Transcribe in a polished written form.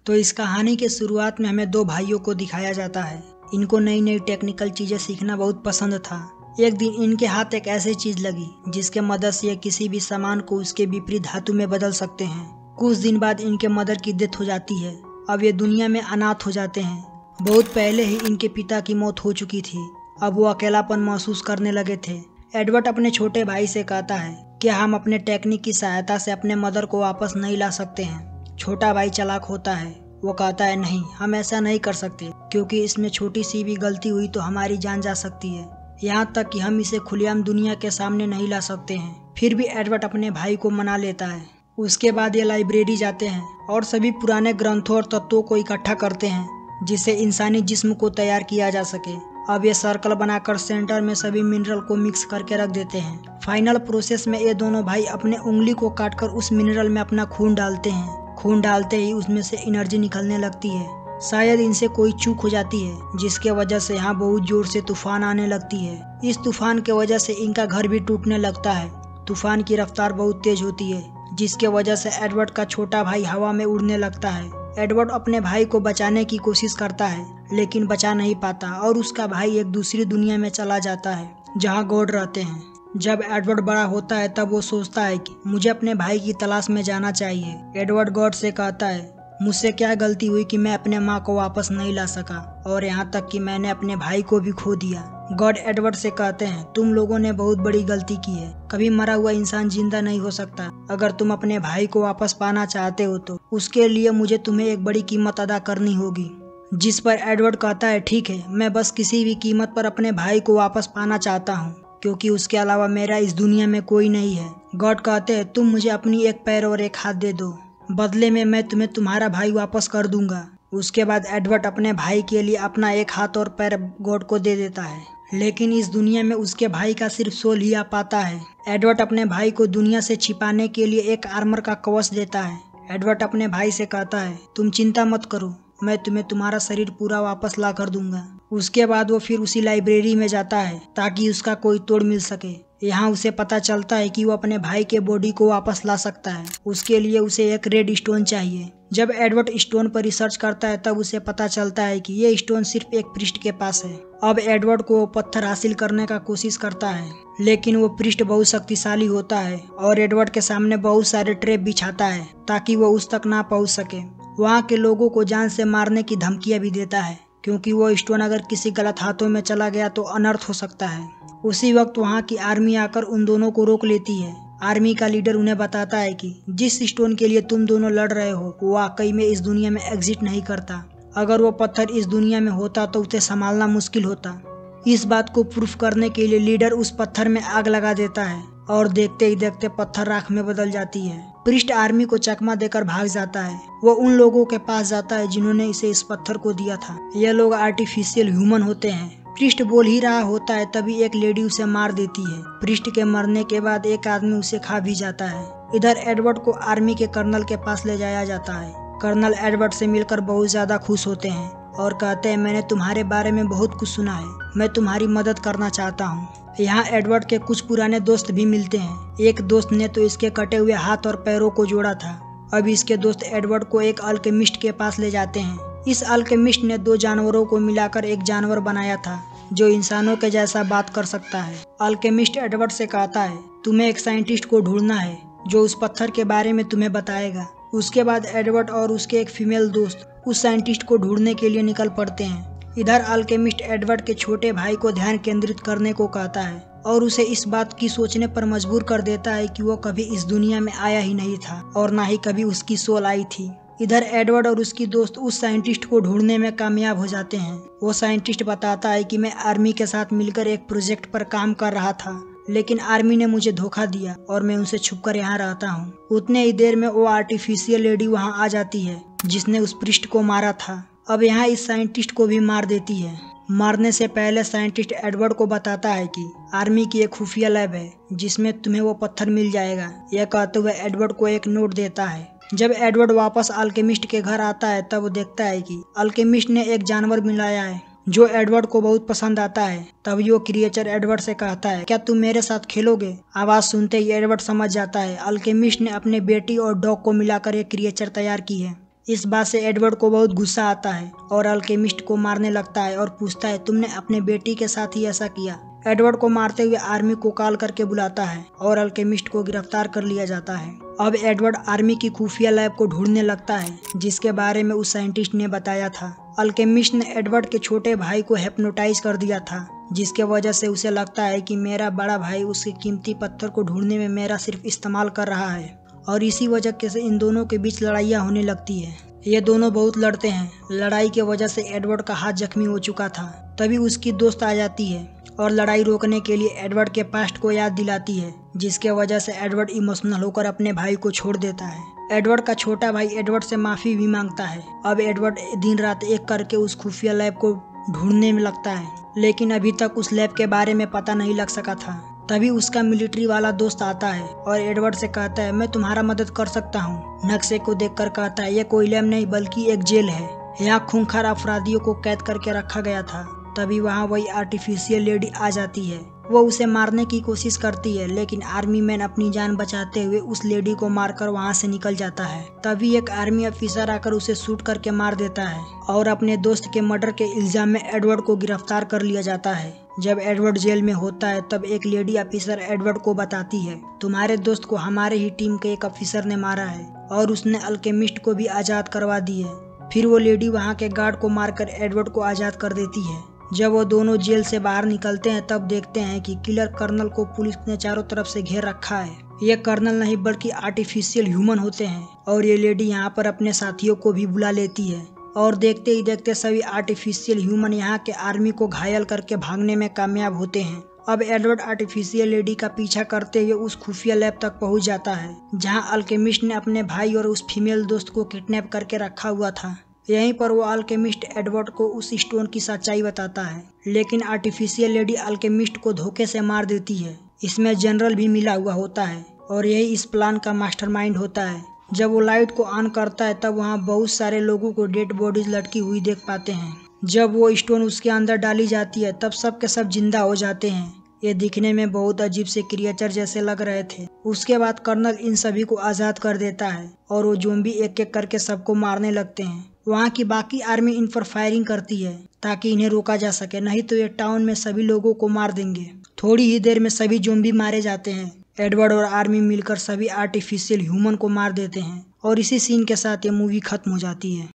तो इस कहानी के शुरुआत में हमें दो भाइयों को दिखाया जाता है। इनको नई नई टेक्निकल चीजें सीखना बहुत पसंद था। एक दिन इनके हाथ एक ऐसी चीज लगी जिसके मदद से ये किसी भी सामान को उसके विपरीत धातु में बदल सकते हैं। कुछ दिन बाद इनके मदर की डेथ हो जाती है। अब ये दुनिया में अनाथ हो जाते हैं। बहुत पहले ही इनके पिता की मौत हो चुकी थी। अब वो अकेलापन महसूस करने लगे थे। एडवर्ड अपने छोटे भाई से कहता है कि हम अपने टेक्निक की सहायता से अपने मदर को वापस नहीं ला सकते हैं। छोटा भाई चालाक होता है। वो कहता है नहीं, हम ऐसा नहीं कर सकते क्योंकि इसमें छोटी सी भी गलती हुई तो हमारी जान जा सकती है। यहाँ तक कि हम इसे खुलेआम दुनिया के सामने नहीं ला सकते हैं। फिर भी एडवर्ड अपने भाई को मना लेता है। उसके बाद ये लाइब्रेरी जाते हैं और सभी पुराने ग्रंथों और तत्वों को इकट्ठा करते हैं जिससे इंसानी जिस्म को तैयार किया जा सके। अब ये सर्कल बनाकर सेंटर में सभी मिनरल को मिक्स करके रख देते हैं। फाइनल प्रोसेस में ये दोनों भाई अपने उंगली को काटकर उस मिनरल में अपना खून डालते हैं। खून डालते ही उसमें से एनर्जी निकलने लगती है। शायद इनसे कोई चूक हो जाती है जिसके वजह से यहाँ बहुत जोर से तूफान आने लगती है। इस तूफान के वजह से इनका घर भी टूटने लगता है। तूफान की रफ्तार बहुत तेज होती है जिसके वजह से एडवर्ड का छोटा भाई हवा में उड़ने लगता है। एडवर्ड अपने भाई को बचाने की कोशिश करता है लेकिन बचा नहीं पाता और उसका भाई एक दूसरी दुनिया में चला जाता है जहाँ गॉड रहते हैं। जब एडवर्ड बड़ा होता है तब वो सोचता है कि मुझे अपने भाई की तलाश में जाना चाहिए। एडवर्ड गॉड से कहता है मुझसे क्या गलती हुई कि मैं अपने माँ को वापस नहीं ला सका और यहाँ तक कि मैंने अपने भाई को भी खो दिया। गॉड एडवर्ड से कहते हैं तुम लोगों ने बहुत बड़ी गलती की है। कभी मरा हुआ इंसान जिंदा नहीं हो सकता। अगर तुम अपने भाई को वापस पाना चाहते हो तो उसके लिए मुझे तुम्हें एक बड़ी कीमत अदा करनी होगी। जिस पर एडवर्ड कहता है ठीक है, मैं बस किसी भी कीमत पर अपने भाई को वापस पाना चाहता हूँ क्योंकि उसके अलावा मेरा इस दुनिया में कोई नहीं है। गॉड कहते हैं तुम मुझे अपनी एक पैर और एक हाथ दे दो, बदले में मैं तुम्हें तुम्हारा भाई वापस कर दूंगा। उसके बाद एडवर्ड अपने भाई के लिए अपना एक हाथ और पैर गॉड को दे देता है, लेकिन इस दुनिया में उसके भाई का सिर्फ सोल ही आ पाता है। एडवर्ड अपने भाई को दुनिया से छिपाने के लिए एक आर्मर का कवच देता है। एडवर्ड अपने भाई से कहता है तुम चिंता मत करो, मैं तुम्हें तुम्हारा शरीर पूरा वापस ला कर दूंगा। उसके बाद वो फिर उसी लाइब्रेरी में जाता है ताकि उसका कोई तोड़ मिल सके। यहाँ उसे पता चलता है कि वो अपने भाई के बॉडी को वापस ला सकता है। उसके लिए उसे एक रेड स्टोन चाहिए। जब एडवर्ड स्टोन पर रिसर्च करता है तब उसे पता चलता है कि ये स्टोन सिर्फ एक प्रीस्ट के पास है। अब एडवर्ड को वो पत्थर हासिल करने का कोशिश करता है लेकिन वो प्रीस्ट बहुत शक्तिशाली होता है और एडवर्ड के सामने बहुत सारे ट्रैप बिछाता है ताकि वो उस तक ना पहुँच सके। वहाँ के लोगों को जान से मारने की धमकियाँ भी देता है क्योंकि वो स्टोन अगर किसी गलत हाथों में चला गया तो अनर्थ हो सकता है। उसी वक्त वहाँ की आर्मी आकर उन दोनों को रोक लेती है। आर्मी का लीडर उन्हें बताता है कि जिस स्टोन के लिए तुम दोनों लड़ रहे हो वो वाकई में इस दुनिया में एग्जिस्ट नहीं करता। अगर वो पत्थर इस दुनिया में होता तो उसे संभालना मुश्किल होता। इस बात को प्रूफ करने के लिए लीडर उस पत्थर में आग लगा देता है और देखते ही देखते पत्थर राख में बदल जाती है। प्रीस्ट आर्मी को चकमा देकर भाग जाता है। वो उन लोगों के पास जाता है जिन्होंने इसे इस पत्थर को दिया था। ये लोग आर्टिफिशियल ह्यूमन होते हैं। प्रीस्ट बोल ही रहा होता है तभी एक लेडी उसे मार देती है। प्रीस्ट के मरने के बाद एक आदमी उसे खा भी जाता है। इधर एडवर्ड को आर्मी के कर्नल के पास ले जाया जाता है। कर्नल एडवर्ड से मिलकर बहुत ज्यादा खुश होते हैं और कहते हैं मैंने तुम्हारे बारे में बहुत कुछ सुना है, मैं तुम्हारी मदद करना चाहता हूँ। यहाँ एडवर्ड के कुछ पुराने दोस्त भी मिलते हैं। एक दोस्त ने तो इसके कटे हुए हाथ और पैरों को जोड़ा था। अब इसके दोस्त एडवर्ड को एक अल्केमिस्ट के पास ले जाते हैं। इस अल्केमिस्ट ने दो जानवरों को मिलाकर एक जानवर बनाया था जो इंसानों के जैसा बात कर सकता है। अल्केमिस्ट एडवर्ड से कहता है तुम्हें एक साइंटिस्ट को ढूंढना है जो उस पत्थर के बारे में तुम्हें बताएगा। उसके बाद एडवर्ड और उसके एक फीमेल दोस्त उस साइंटिस्ट को ढूंढने के लिए निकल पड़ते हैं। इधर अल्केमिस्ट एडवर्ड के छोटे भाई को ध्यान केंद्रित करने को कहता है और उसे इस बात की सोचने पर मजबूर कर देता है कि वो कभी इस दुनिया में आया ही नहीं था और ना ही कभी उसकी सोल आई थी। इधर एडवर्ड और उसकी दोस्त उस साइंटिस्ट को ढूंढने में कामयाब हो जाते हैं। वो साइंटिस्ट बताता है कि मैं आर्मी के साथ मिलकर एक प्रोजेक्ट पर काम कर रहा था लेकिन आर्मी ने मुझे धोखा दिया और मैं उनसे छुपकर यहाँ रहता हूँ। उतने ही देर में वो आर्टिफिशियल लेडी वहाँ आ जाती है जिसने उस प्रीस्ट को मारा था। अब यहाँ इस साइंटिस्ट को भी मार देती है। मरने से पहले साइंटिस्ट एडवर्ड को बताता है कि आर्मी की एक खुफिया लैब है जिसमें तुम्हें वो पत्थर मिल जाएगा। यह कहते हुए एडवर्ड को एक नोट देता है। जब एडवर्ड वापस अल्केमिस्ट के घर आता है तब वो देखता है कि अल्केमिस्ट ने एक जानवर मिलाया है जो एडवर्ड को बहुत पसंद आता है। तभी वो क्रिएचर एडवर्ड से कहता है क्या तुम मेरे साथ खेलोगे। आवाज सुनते ही एडवर्ड समझ जाता है अल्केमिस्ट ने अपने बेटी और डॉग को मिलाकर एक क्रिएचर तैयार की है। इस बात से एडवर्ड को बहुत गुस्सा आता है और अल्केमिस्ट को मारने लगता है और पूछता है तुमने अपने बेटी के साथ ही ऐसा किया। एडवर्ड को मारते हुए आर्मी को कॉल करके बुलाता है और अल्केमिस्ट को गिरफ्तार कर लिया जाता है। अब एडवर्ड आर्मी की खुफिया लैब को ढूंढने लगता है जिसके बारे में उस साइंटिस्ट ने बताया था। अल्केमिस्ट ने एडवर्ड के छोटे भाई को हिप्नोटाइज कर दिया था जिसके वजह से उसे लगता है कि मेरा बड़ा भाई उसके कीमती पत्थर को ढूंढने में मेरा सिर्फ इस्तेमाल कर रहा है और इसी वजह से इन दोनों के बीच लड़ाइयाँ होने लगती है। ये दोनों बहुत लड़ते हैं। लड़ाई के वजह से एडवर्ड का हाथ जख्मी हो चुका था। तभी उसकी दोस्त आ जाती है और लड़ाई रोकने के लिए एडवर्ड के पास्ट को याद दिलाती है जिसके वजह से एडवर्ड इमोशनल होकर अपने भाई को छोड़ देता है। एडवर्ड का छोटा भाई एडवर्ड से माफी भी मांगता है। अब एडवर्ड दिन रात एक करके उस खुफिया लैब को ढूंढने में लगता है लेकिन अभी तक उस लैब के बारे में पता नहीं लग सका था। तभी उसका मिलिट्री वाला दोस्त आता है और एडवर्ड से कहता है मैं तुम्हारा मदद कर सकता हूँ। नक्शे को देखकर कहता है ये कोई लैब नहीं बल्कि एक जेल है। यहाँ खूंखार अपराधियों को कैद करके रखा गया था। तभी वहाँ वही आर्टिफिशियल लेडी आ जाती है। वो उसे मारने की कोशिश करती है लेकिन आर्मी मैन अपनी जान बचाते हुए उस लेडी को मारकर वहाँ से निकल जाता है। तभी एक आर्मी ऑफिसर आकर उसे शूट करके मार देता है और अपने दोस्त के मर्डर के इल्जाम में एडवर्ड को गिरफ्तार कर लिया जाता है। जब एडवर्ड जेल में होता है तब एक लेडी ऑफिसर एडवर्ड को बताती है तुम्हारे दोस्त को हमारे ही टीम के एक ऑफिसर ने मारा है और उसने अल्केमिस्ट को भी आजाद करवा दी है। फिर वो लेडी वहाँ के गार्ड को मारकर एडवर्ड को आजाद कर देती है। जब वो दोनों जेल से बाहर निकलते हैं तब देखते हैं कि किलर कर्नल को पुलिस ने चारों तरफ से घेर रखा है। ये कर्नल नहीं बल्कि आर्टिफिशियल ह्यूमन होते हैं और ये लेडी यहाँ पर अपने साथियों को भी बुला लेती है और देखते ही देखते सभी आर्टिफिशियल ह्यूमन यहाँ के आर्मी को घायल करके भागने में कामयाब होते हैं। अब एडवर्ड आर्टिफिशियल लेडी का पीछा करते हुए उस खुफिया लैब तक पहुँच जाता है जहाँ अल्केमिस्ट ने अपने भाई और उस फीमेल दोस्त को किडनैप करके रखा हुआ था। यहीं पर वो अल्केमिस्ट एडवर्ड को उस स्टोन की सच्चाई बताता है लेकिन आर्टिफिशियल लेडी अल्केमिस्ट को धोखे से मार देती है। इसमें जनरल भी मिला हुआ होता है और यही इस प्लान का मास्टरमाइंड होता है। जब वो लाइट को ऑन करता है तब वहाँ बहुत सारे लोगों को डेड बॉडीज लटकी हुई देख पाते हैं। जब वो स्टोन उसके अंदर डाली जाती है तब सब के सब जिंदा हो जाते हैं। ये दिखने में बहुत अजीब से क्रिएचर जैसे लग रहे थे। उसके बाद कर्नल इन सभी को आज़ाद कर देता है और वो ज़ॉम्बी एक एक करके सबको मारने लगते हैं। वहाँ की बाकी आर्मी इन पर फायरिंग करती है ताकि इन्हें रोका जा सके, नहीं तो ये टाउन में सभी लोगों को मार देंगे। थोड़ी ही देर में सभी ज़ॉम्बी मारे जाते हैं। एडवर्ड और आर्मी मिलकर सभी आर्टिफिशियल ह्यूमन को मार देते हैं और इसी सीन के साथ ये मूवी खत्म हो जाती है।